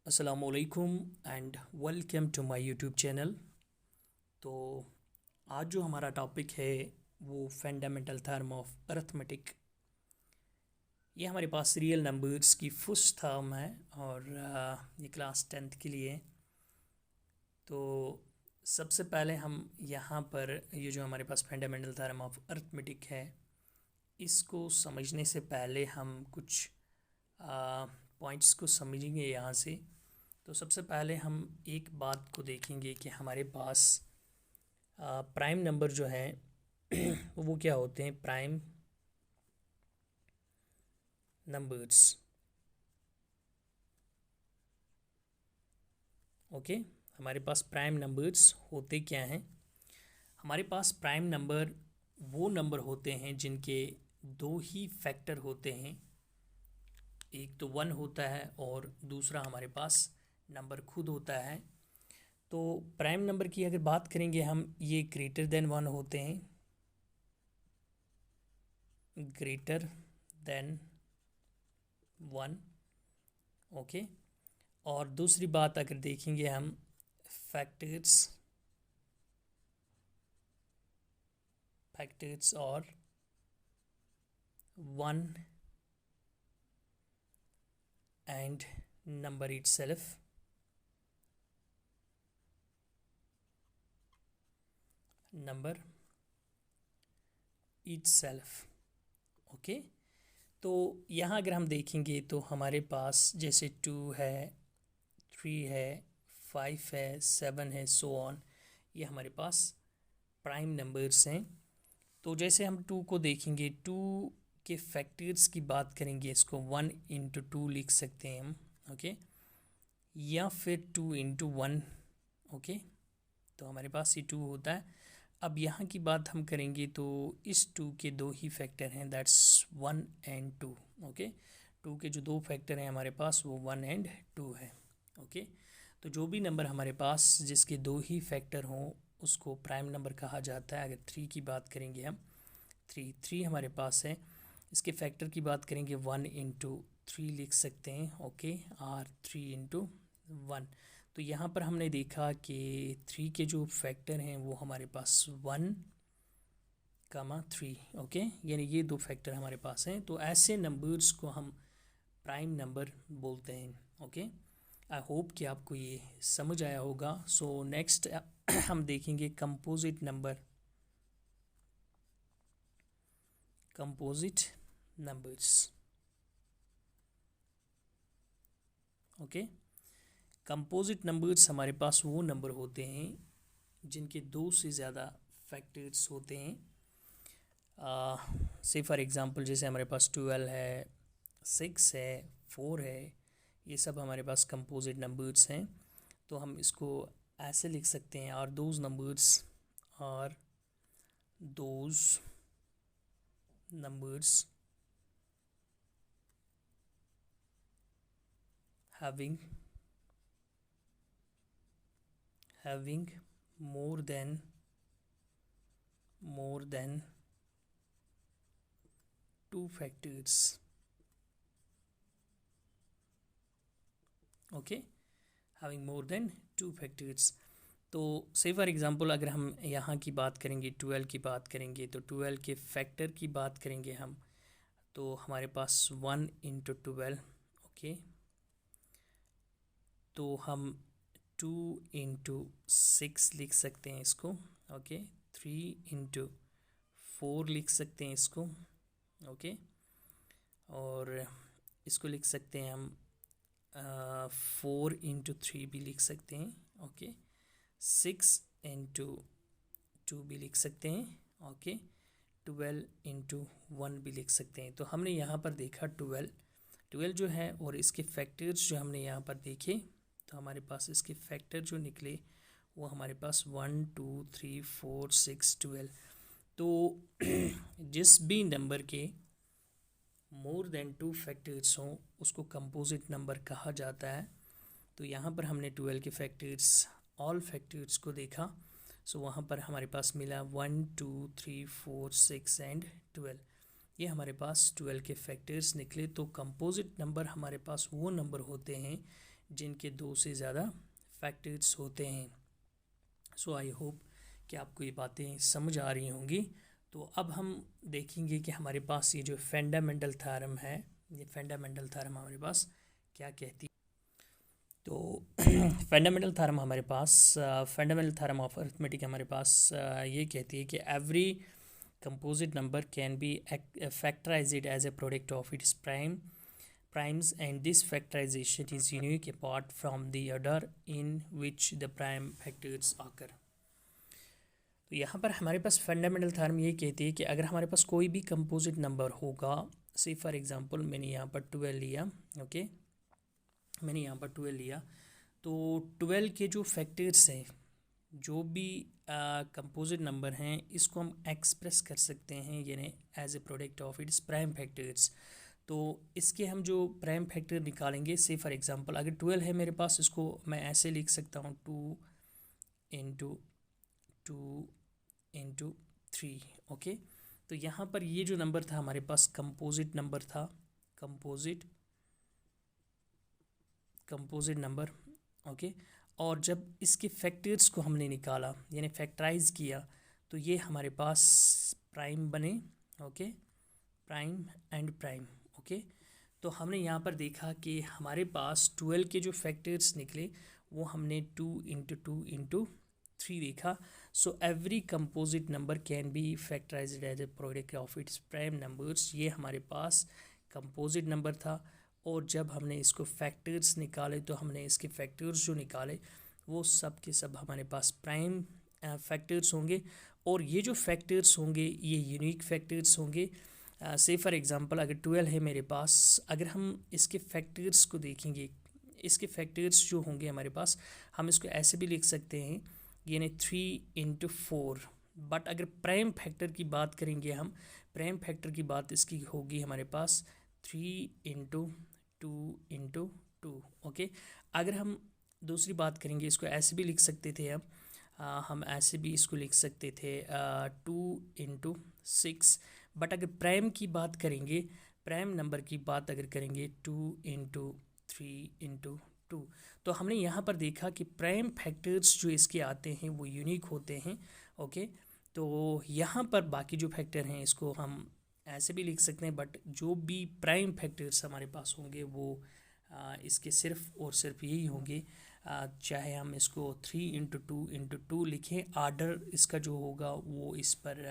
असलामुअलैकुम and welcome to my YouTube channel. तो आज जो हमारा टॉपिक है वो फंडामेंटल थ्योरम ऑफ अरिथमेटिक। ये हमारे पास रियल नंबर्स की फर्स्ट टर्म है और ये क्लास 10th के लिए। तो सबसे पहले हम यहाँ पर ये जो हमारे पास फंडामेंटल थ्योरम ऑफ अरिथमेटिक है इसको समझने से पहले हम कुछ पॉइंट्स को समझेंगे यहाँ से। तो सबसे पहले हम एक बात को देखेंगे कि हमारे पास प्राइम नंबर जो है वो क्या होते हैं। Prime numbers, okay. हमारे पास प्राइम नंबर्स होते क्या हैं? हमारे पास प्राइम नंबर वो नंबर होते हैं जिनके दो ही फैक्टर होते हैं। एक तो 1 होता है और दूसरा हमारे पास नंबर खुद होता है। तो प्राइम नंबर की अगर बात करेंगे हम, ये ग्रेटर देन 1 होते हैं, ग्रेटर देन 1, ओके। और दूसरी बात अगर देखेंगे हम, फैक्टर्स और 1 एंड नंबर इटसेल्फ, ओके। तो यहाँ अगर हम देखेंगे तो हमारे पास जैसे 2 है, 3 है, 5 है, 7 है, सो ऑन, ये हमारे पास प्राइम नंबर्स हैं। तो जैसे हम 2 को देखेंगे, 2 के फैक्टर्स की बात करेंगे, इसको 1 इंटू 2 लिख सकते हैं हम, ओके, या फिर 2 इंटू 1, ओके। तो हमारे पास ये 2 होता है। अब यहाँ की बात हम करेंगे तो इस 2 के दो ही फैक्टर हैं, दैट्स 1 एंड 2, ओके। 2 के जो दो फैक्टर हैं हमारे पास वो 1 एंड 2 है, ओके। तो जो भी नंबर हमारे पास जिसके दो ही फैक्टर हों उसको प्राइम नंबर कहा जाता है। अगर 3 की बात करेंगे हम, 3 हमारे पास है, इसके फैक्टर की बात करेंगे 1 इंटू 3 लिख सकते हैं, ओके, और 3 इंटू 1। तो यहाँ पर हमने देखा कि 3 के जो फैक्टर हैं वो हमारे पास 1, 3, ओके, यानी ये दो फैक्टर हमारे पास हैं। तो ऐसे नंबर्स को हम प्राइम नंबर बोलते हैं, ओके। आई होप कि आपको ये समझ आया होगा। सो नेक्स्ट हम देखेंगे composite numbers, okay. Composite numbers हमारे पास वो नंबर होते हैं जिनके दो से ज़्यादा फैक्टर्स होते हैं। से फॉर एग्ज़ाम्पल जैसे हमारे पास 12 है, 6 है, 4 है, ये सब हमारे पास कंपोजिट नंबर्स हैं। तो हम इसको ऐसे लिख सकते हैं, और those numbers having more than 2 factors, okay, having more than 2 factors. तो से फॉर एग्ज़ाम्पल अगर हम यहाँ की बात करेंगे, 12 की बात करेंगे, तो 12 के फैक्टर की बात करेंगे हम, तो हमारे पास 1 इंटू 12, ओके। तो हम 2 इंटू 6 लिख सकते हैं इसको, ओके। 3 इंटू 4 लिख सकते हैं इसको, ओके। और इसको लिख सकते हैं हम 4 इंटू 3 भी लिख सकते हैं, ओके। 6 इंटू 2 भी लिख सकते हैं, ओके। 12 इंटू 1 भी लिख सकते हैं। तो हमने यहाँ पर देखा 12 जो है, और इसके फैक्टर्स जो हमने यहाँ पर देखे, तो हमारे पास इसके फैक्टर जो निकले वो हमारे पास 1 2 3 4 6 12। तो जिस भी नंबर के मोर देन 2 फैक्टर्स हों उसको कंपोजिट नंबर कहा जाता है। तो यहाँ पर हमने 12 के फैक्टर्स, ऑल फैक्टर्स को देखा। सो वहाँ पर हमारे पास मिला 1 2 3 4 6 एंड 12, ये हमारे पास 12 के फैक्टर्स निकले। तो कंपोजिट नंबर हमारे पास वो नंबर होते हैं जिनके 2 से ज़्यादा फैक्टर्स होते हैं। सो आई होप कि आपको ये बातें समझ आ रही होंगी। तो अब हम देखेंगे कि हमारे पास ये जो फंडामेंटल थ्योरम है, ये फंडामेंटल थ्योरम हमारे पास क्या कहती है। तो फंडामेंटल थ्योरम हमारे पास, फंडामेंटल थ्योरम ऑफ अरिथमेटिक हमारे पास ये कहती है कि every composite number can be factorized as a product of its primes, and this factorization is unique apart from the order in which the prime factors occur. तो यहाँ पर हमारे पास fundamental theorem ये कहती है कि अगर हमारे पास कोई भी कंपोजिट नंबर होगा, से फॉर एग्जांपल मैंने यहाँ पर 12 लिया, ओके, मैंने यहाँ पर 12 लिया, तो 12 के जो फैक्टर्स हैं, जो भी कंपोजिट नंबर हैं, इसको हम एक्सप्रेस कर सकते हैं यानी as a product of its prime factors. तो इसके हम जो प्राइम फैक्टर निकालेंगे, से फॉर एग्जांपल अगर 12 है मेरे पास, इसको मैं ऐसे लिख सकता हूँ 2 इंटू 2 इंटू 3, ओके। तो यहाँ पर ये जो नंबर था हमारे पास कंपोजिट नंबर था, कंपोजिट नंबर, ओके। और जब इसके फैक्टर्स को हमने निकाला यानी फैक्टराइज किया, तो ये हमारे पास प्राइम बने, okay, prime and prime, okay. तो हमने यहाँ पर देखा कि हमारे पास 12 के जो फैक्टर्स निकले वो हमने 2 इंटू 2 इंटू 3 देखा। So every composite number can be factorized as a product of its prime numbers. ये हमारे पास कंपोजिट नंबर था, और जब हमने इसको फैक्टर्स निकाले तो हमने इसके फैक्टर्स जो निकाले वो सब के सब हमारे पास प्राइम फैक्टर्स होंगे। और ये जो फैक्टर्स होंगे ये यूनिक फैक्टर्स होंगे। से फॉर एग्जांपल अगर 12 है मेरे पास, अगर हम इसके फैक्टर्स को देखेंगे, इसके फैक्टर्स जो होंगे हमारे पास, हम इसको ऐसे भी लिख सकते हैं यानी 3 इंटू 4। बट अगर प्राइम फैक्टर की बात करेंगे हम, प्राइम फैक्टर की बात इसकी होगी हमारे पास 3 इंटू 2 इंटू 2, ओके। अगर हम दूसरी बात करेंगे, इसको ऐसे भी लिख सकते थे हम ऐसे भी इसको लिख सकते थे 2 इंटू 6। बट अगर प्राइम की बात करेंगे, प्राइम नंबर की बात अगर करेंगे 2 इंटू 3 इंटू 2, तो हमने यहाँ पर देखा कि प्राइम फैक्टर्स जो इसके आते हैं वो यूनिक होते हैं, ओके। तो यहाँ पर बाकी जो फैक्टर हैं इसको हम ऐसे भी लिख सकते हैं, बट जो भी प्राइम फैक्टर्स हमारे पास होंगे वो इसके सिर्फ और सिर्फ यही होंगे। चाहे हम इसको 3 इंटू 2 इंटू 2 लिखें, आर्डर इसका जो होगा वो इस पर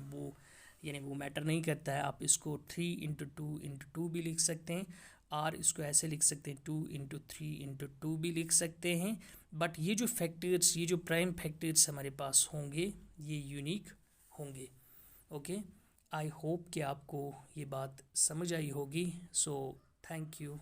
वो यानी वो मैटर नहीं करता है। आप इसको 3 इंटू 2 इंटू 2 भी लिख सकते हैं, और इसको ऐसे लिख सकते हैं 2 इंटू 3 इंटू 2 भी लिख सकते हैं। बट ये जो फैक्टर्स, ये जो प्राइम फैक्टर्स हमारे पास होंगे ये यूनिक होंगे, ओके। आई होप कि आपको ये बात समझ आई होगी। So thank you.